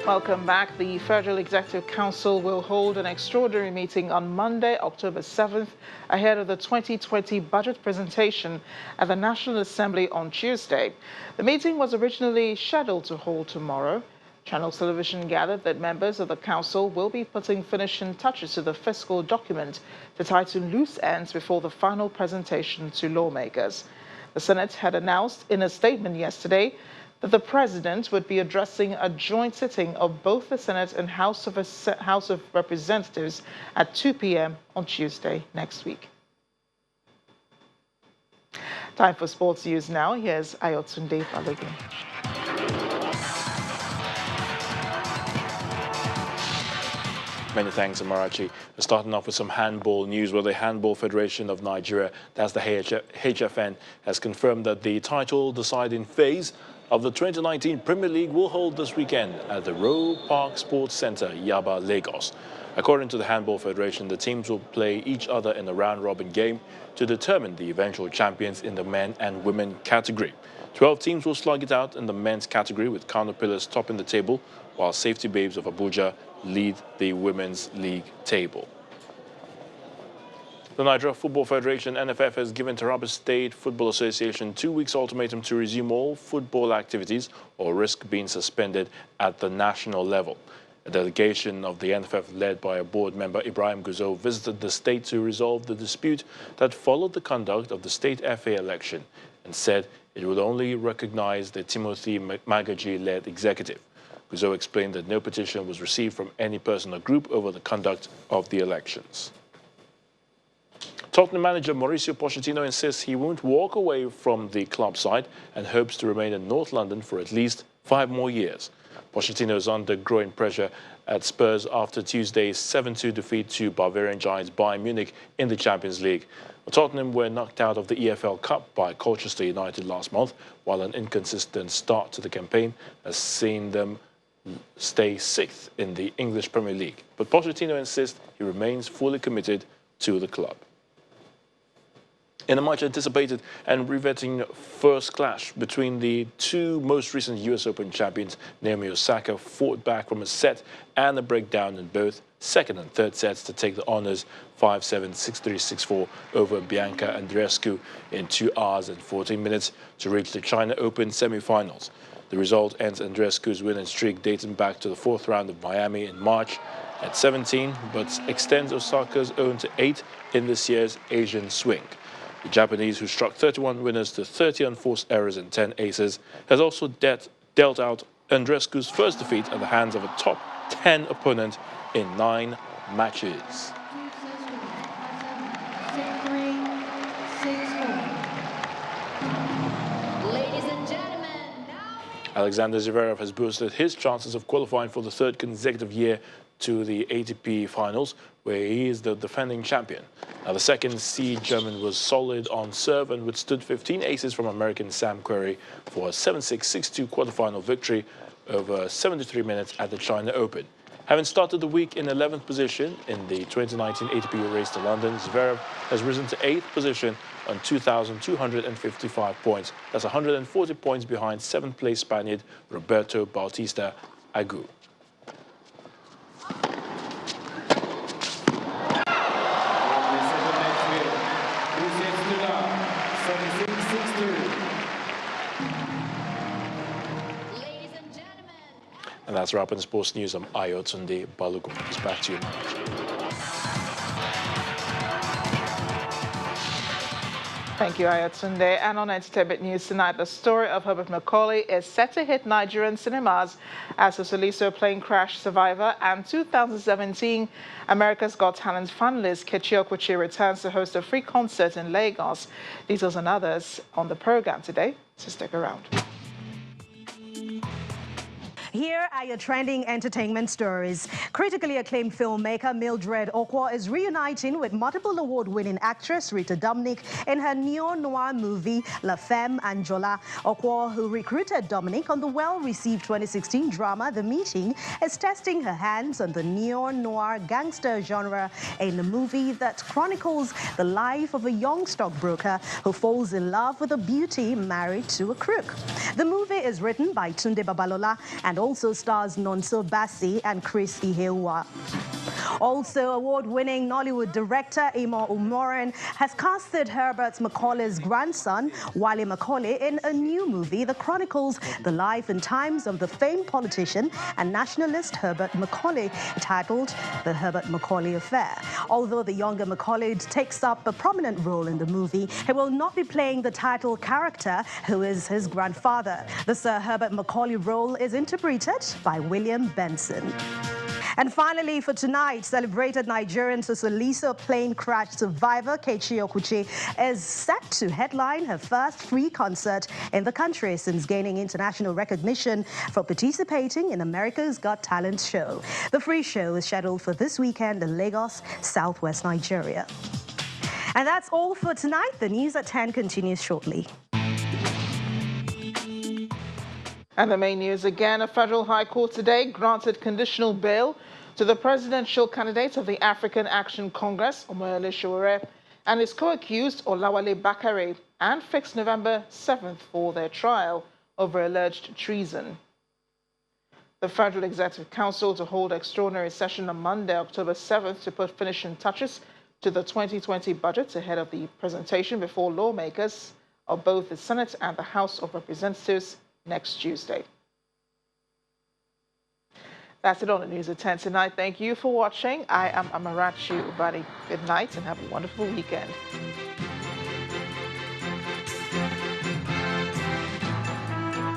Welcome back. The Federal Executive Council will hold an extraordinary meeting on Monday, October 7th, ahead of the 2020 budget presentation at the National Assembly on Tuesday. The meeting was originally scheduled to hold tomorrow. Channels Television gathered that members of the council will be putting finishing touches to the fiscal document to tie to loose ends before the final presentation to lawmakers. The Senate had announced in a statement yesterday that the president would be addressing a joint sitting of both the Senate and House of Representatives at 2 p.m. on Tuesday next week. Time for sports news now. Here's Ayotunde Balogun. Many thanks, Amarachi. Starting off with some handball news, where the Handball Federation of Nigeria, that's the HFN, has confirmed that the title deciding phase of the 2019 Premier League will hold this weekend at the Roe Park Sports Centre, Yaba, Lagos. According to the Handball Federation, the teams will play each other in a round-robin game to determine the eventual champions in the men and women category. 12 teams will slug it out in the men's category, with Kano Pillars topping the table, while Safety Babes of Abuja lead the women's league table. The Nigeria Football Federation, NFF, has given Taraba State Football Association 2 weeks ultimatum to resume all football activities or risk being suspended at the national level. A delegation of the NFF, led by a board member, Ibrahim Guzo, visited the state to resolve the dispute that followed the conduct of the state FA election, and said it would only recognize the Timothy Magaji-led executive. Guzo explained that no petition was received from any person or group over the conduct of the elections. Tottenham manager Mauricio Pochettino insists he won't walk away from the club side and hopes to remain in North London for at least 5 more years. Pochettino is under growing pressure at Spurs after Tuesday's 7-2 defeat to Bavarian giants Bayern Munich in the Champions League. Tottenham were knocked out of the EFL Cup by Colchester United last month, while an inconsistent start to the campaign has seen them stay 6th in the English Premier League. But Pochettino insists he remains fully committed to the club. In a much anticipated and riveting first clash between the two most recent US Open champions, Naomi Osaka fought back from a set and a breakdown in both second and third sets to take the honours 5-7, 6-3, 6-4 over Bianca Andreescu in 2 hours and 14 minutes to reach the China Open semi-finals. The result ends Andreescu's winning streak dating back to the 4th round of Miami in March at 17, but extends Osaka's own to 8 in this year's Asian swing. The Japanese, who struck 31 winners to 30 unforced errors and 10 aces, has also dealt out Andreescu's first defeat at the hands of a top 10 opponent in 9 matches. Alexander Zverev has boosted his chances of qualifying for the 3rd consecutive year to the ATP finals, where he is the defending champion. Now, the second seed German was solid on serve and withstood 15 aces from American Sam Querrey for a 7-6, 6-2 quarterfinal victory over 73 minutes at the China Open. Having started the week in 11th position in the 2019 ATP race to London, Zverev has risen to 8th position on 2,255 points. That's 140 points behind 7th place Spaniard Roberto Bautista Agut. And that's a wrap on sports news. I'm Ayotunde Balogun. It's back to you now. Thank you, Ayotunde. And on entertainment news tonight, the story of Herbert Macaulay is set to hit Nigerian cinemas as the Saliso plane crash survivor and 2017 America's Got Talent finalist Kechi Okwechi returns to host a free concert in Lagos. Details and others on the program today, so stick around. Here are your trending entertainment stories. Critically acclaimed filmmaker Mildred Okwo is reuniting with multiple award-winning actress Rita Dominic in her neo-noir movie La Femme Anjola. Okwo, who recruited Dominic on the well-received 2016 drama The Meeting, is testing her hands on the neo-noir gangster genre in a movie that chronicles the life of a young stockbroker who falls in love with a beauty married to a crook. The movie is written by Tunde Babalola and also stars Nonso Bassi and Chris Ihewa. Also, award-winning Nollywood director Imo Umoran has casted Herbert Macaulay's grandson, Wale Macaulay, in a new movie that chronicles the life and times of the famed politician and nationalist Herbert Macaulay, titled The Herbert Macaulay Affair. Although the younger Macaulay takes up a prominent role in the movie, he will not be playing the title character, who is his grandfather. The Sir Herbert Macaulay role is interpreted by William Benson. And finally, for tonight, celebrated Nigerian Sosoliso plane crash survivor Kechi Okuche is set to headline her first free concert in the country since gaining international recognition for participating in America's Got Talent show. The free show is scheduled for this weekend in Lagos, southwest Nigeria. And that's all for tonight. The news at 10 continues shortly. And the main news again, a federal high court today granted conditional bail to the presidential candidate of the African Action Congress, Omoyele Sowore, and his co-accused Olawale Bakare, and fixed November 7th for their trial over alleged treason. The Federal Executive Council to hold extraordinary session on Monday, October 7th, to put finishing touches to the 2020 budget ahead of the presentation before lawmakers of both the Senate and the House of Representatives next Tuesday. That's it on the news at 10 tonight. Thank you for watching. I am Amarachi Ubadi. Good night and have a wonderful weekend.